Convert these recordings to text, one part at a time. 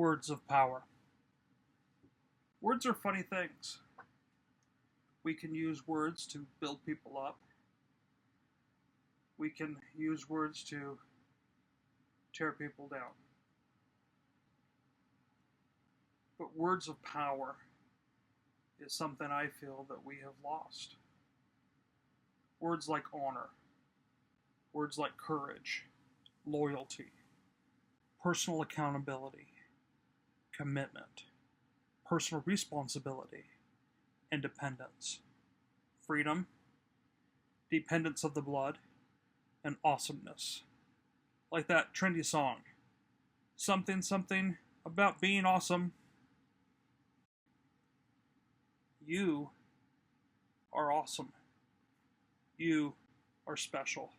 Words of power. Words are funny things. We can use words to build people up. We can use words to tear people down. But words of power is something I feel that we have lost. Words like honor, words like courage, loyalty, personal accountability, commitment, personal responsibility, independence, freedom, dependence of the blood, and awesomeness. Like that trendy song, something, something about being awesome. You are awesome. You are special.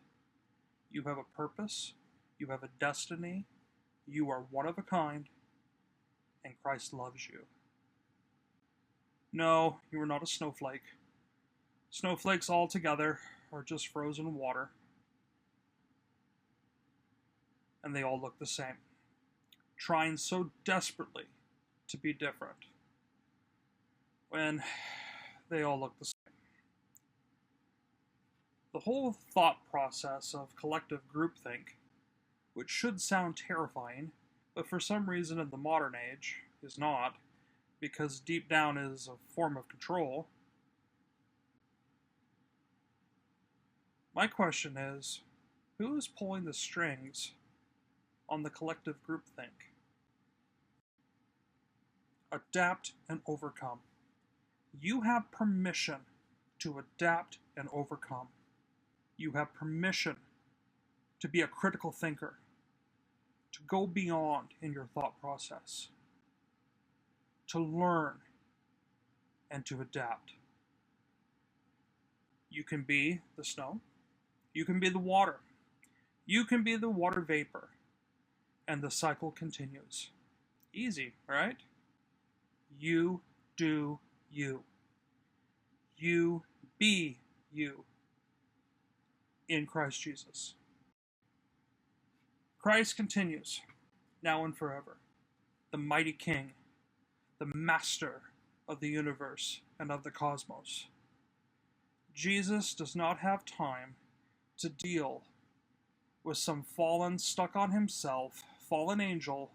You have a purpose. You have a destiny. You are one of a kind. And Christ loves you. No, you are not a snowflake. Snowflakes all together are just frozen water. And they all look the same, trying so desperately to be different when they all look the same. The whole thought process of collective groupthink, which should sound terrifying, but for some reason in the modern age is not, because deep down is a form of control. My question is, who is pulling the strings on the collective groupthink? Adapt and overcome. You have permission to adapt and overcome. You have permission to be a critical thinker, to go beyond in your thought process, to learn and to adapt. You can be the snow, you can be the water, you can be the water vapor, and the cycle continues. Easy, right? You do you. You be you in Christ Jesus. Christ continues, now and forever, the mighty King, the master of the universe and of the cosmos. Jesus does not have time to deal with some fallen, stuck on himself, fallen angel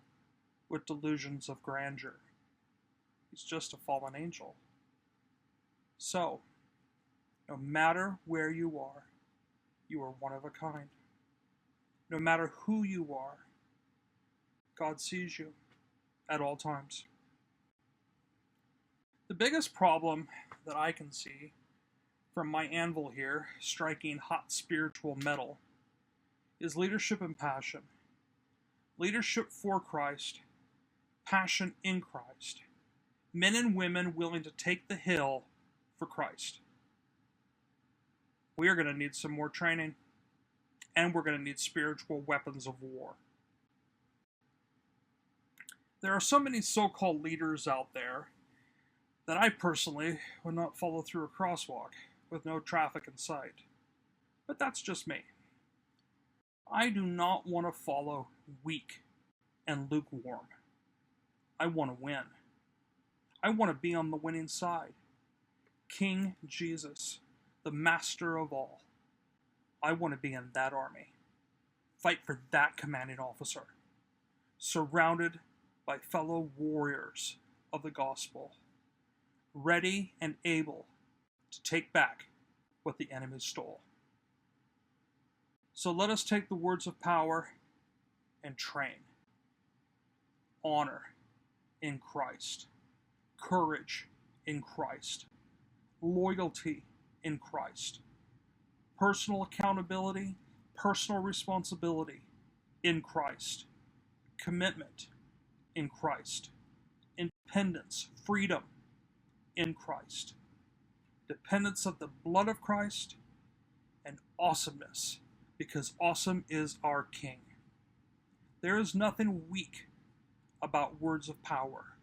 with delusions of grandeur. He's just a fallen angel. So, no matter where you are one of a kind. No matter who you are, God sees you at all times. The biggest problem that I can see from my anvil here, striking hot spiritual metal, is leadership and passion. Leadership for Christ, passion in Christ. Men and women willing to take the hill for Christ. We are going to need some more training, and we're going to need spiritual weapons of war. There are so many so-called leaders out there that I personally would not follow through a crosswalk with no traffic in sight. But that's just me. I do not want to follow weak and lukewarm. I want to win. I want to be on the winning side. King Jesus, the master of all. I want to be in that army. Fight for that commanding officer. Surrounded by fellow warriors of the gospel. Ready and able to take back what the enemy stole. So let us take the words of power and train. Honor in Christ. Courage in Christ. Loyalty in Christ. Personal accountability, personal responsibility in Christ. Commitment in Christ. Independence, freedom in Christ. Dependence of the blood of Christ, and awesomeness, because awesome is our King. There is nothing weak about words of power.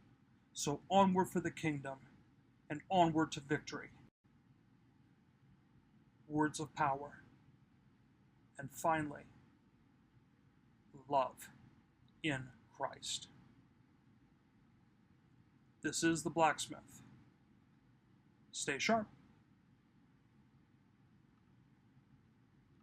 So onward for the kingdom, and onward to victory. Words of power. And finally, love in Christ. This is the blacksmith. Stay sharp.